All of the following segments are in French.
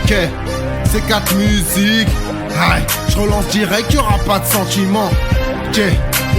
Ok, c'est 4 musiques. Aïe, je relance direct, y'aura pas de sentiment. Ok,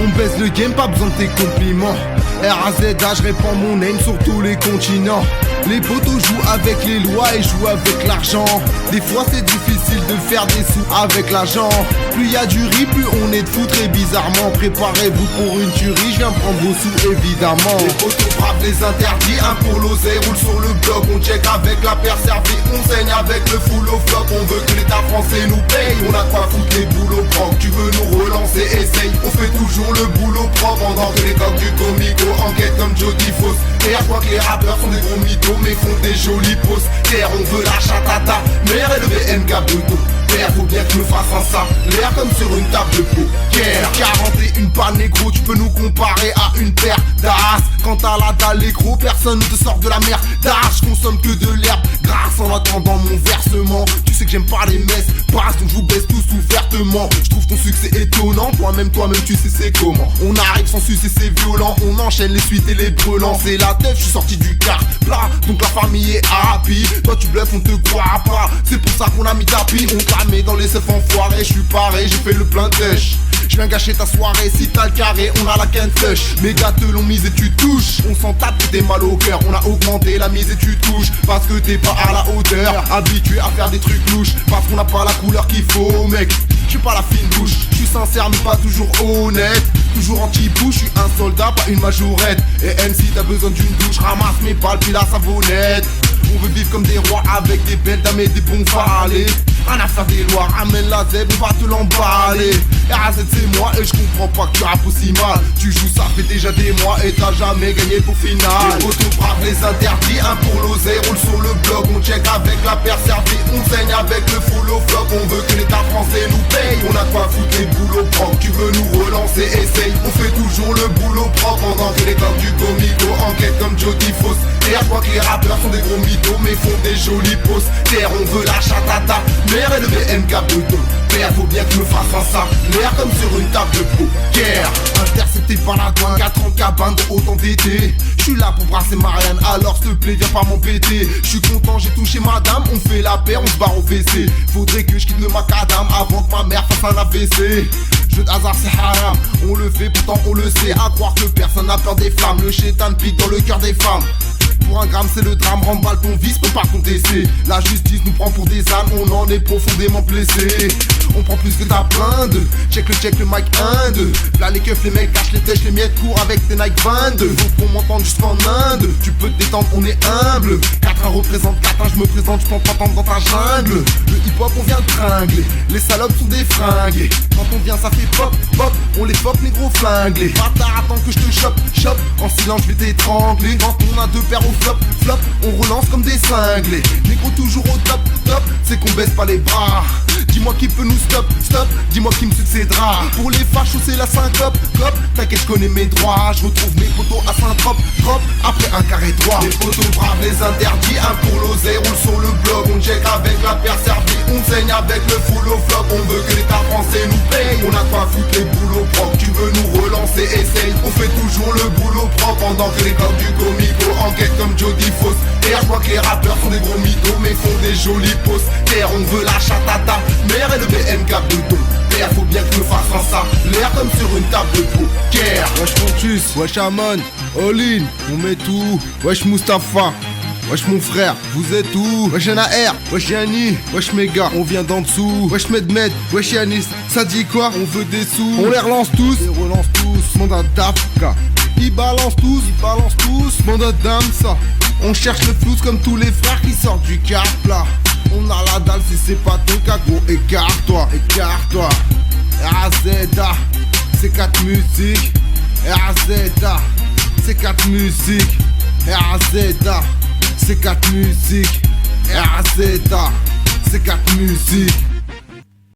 on baisse le game, pas besoin de tes compliments. RAZA, je répands mon name sur tous les continents. Les potos jouent avec les lois et jouent avec l'argent. Des fois c'est difficile de faire des sous avec l'argent. Plus y a du riz, plus on est de foutre. Et bizarrement, préparez-vous pour une tuerie, je viens prendre vos sous évidemment. Les potos frappent les interdits, un pour l'oseille, roule sur le bloc. On check avec la paire servie, on saigne avec le full au flop. On veut que l'état français nous paye, on a quoi foutre les boulots propres. Tu veux nous relancer, essaye, on fait toujours le boulot propre. Pendant que les coqs du comico enquêtent comme Jody Foss. Et à quoi que les rappeurs sont des gros mythos mais font des jolis poses. Terre, on veut la chatata, mère et le BMK Bruto. Père, faut bien que je me fasse un ça, l'air comme sur une table de poker. 41 pas négro, tu peux nous comparer à une paire d'as. Quand t'as la dalle gros, personne ne te sort de la merde d'as. Je consomme que de l'herbe, grâce en attendant mon versement. Tu sais que j'aime pas les messes, passe donc je vous baisse tous ouvertement. Je trouve ton succès étonnant, toi-même tu sais c'est comment. On arrive sans sucer, c'est violent, on enchaîne les suites et les brelans. C'est la tête, je suis sorti du car plat, donc la famille est happy. Toi tu bluffes, on te croit pas, c'est pour ça qu'on a mis tapis. On cramé dans les seufs enfoirés, je suis paré, j'ai fait le plein de tèche. Je viens gâcher ta soirée, si t'as le carré, on a la quinte sèche. Mes gars te l'ont mise et tu touches, on s'en tape que t'es mal au cœur. On a augmenté la mise et tu touches, parce que t'es pas à la hauteur. Habitué à faire des trucs louches, parce qu'on n'a pas la couleur qu'il faut mec. Je suis pas la fine bouche, je suis sincère mais pas toujours honnête. Toujours anti-bouche, je suis un soldat, pas une majorette. Et MC t'as besoin d'une douche, ramasse mes balles puis la savonnette. On veut vivre comme des rois avec des belles dames et des bons valets. Rien à faire des lois, ramène la zèbre, on va te l'emballer. RAZ c'est moi et je comprends pas que tu rappes aussi mal. Tu joues ça fait déjà des mois et t'as jamais gagné pour finale. Les potos braves les interdits, un pour l'oseille, roule sur le bloc. On check avec la paire servie, on saigne avec le full au flop. On veut que l'état français nous paye, on a quoi foutre les boulots propres. Tu veux nous relancer, essaye, on fait toujours le boulot propre. Pendant que les coqs du comico enquêtent comme Jody Foss. Et à quoi que les rappeurs sont des gros mythos mais font des jolies poses. Terre, on veut la chatata, mère et le BMK Bruto. Père, faut bien que je me fasse un ça, l'air comme sur une table de poker. Intercepté par la douane, 4 ans de cabane de autant d'été. Je suis là pour brasser Marianne, alors s'il te plaît viens pas m'embêter. Je suis content, j'ai touché madame, on fait la paire, on se barre au WC. Faudrait que je quitte le macadam avant que ma mère fasse un AVC. Jeu de hasard c'est haram, on le fait pourtant on le sait. À croire que personne n'a peur des flammes, le chétan pique dans le cœur des femmes. Pour un gramme c'est le drame, remballe ton vice, prépare ton décès. La justice nous prend pour des ânes, on en est profondément blessé. On prend plus que ta blinde, check le mic 1, 2. Là les keufs, les mecs cachent les tèches, les miettes courent avec tes Nike 22. Faut qu'on m'entende jusqu'en Inde, tu peux te détendre, on est humble. 4-1 représente 4-1, je me présente, je prends pas tant dans ta jungle. Le hip hop on vient de tringler, les salopes sont des fringués. Quand on vient ça fait pop, pop, on les pop négro flingués. Bâtard attends que je te chope, chope, en silence je vais t'étrangler. Quand on a deux paires au flop, flop, on relance comme des cinglés. Négro toujours au top, top, c'est qu'on baisse pas les bras. Dis-moi qui peut nous stop, stop, dis-moi qui me succédera. Pour les fachos c'est la syncope, cop, t'inquiète je connais mes droits. Je retrouve mes potos à Saint-Trop, drop, après un carré droit. Les potos braves les interdits, un pour l'oseille, roule sur le bloc. On check avec la paire servie, on saigne avec le full au flop. On veut que l'état français nous paye, on a quoi foutre les boulots propres. Tu veux nous relancer, essaye, on fait toujours le boulot propre. Pendant que les coqs du comico enquêtent comme Jody Foss. Et je vois que les rappeurs sont des gros mythos mais font des jolies poses. Terre, on veut la chatata, mère et le BMK Bruto. Père, faut bien que je me fasse un ça, l'air comme sur une table de poker. Wesh Pontus, wesh Amon, Olin, on met tout. Wesh Mustapha, wesh mon frère, vous êtes où? Wesh NAR, wesh Yanni, wesh Mega, on vient d'en dessous. Wesh Medmed, wesh Yanis, ça dit quoi? On veut des sous. On les relance tous, les relance tous. Mandat d'Afka, ils balancent tous, mandat d'âme ça. On cherche le flou comme tous les frères qui sortent du car plat. On a la dalle si c'est pas ton cas, gros, écarte-toi, écarte-toi. RAZA, c'est 4 musiques. RAZA, c'est 4 musiques. RAZA, c'est 4 musiques. RAZA, c'est 4 musiques.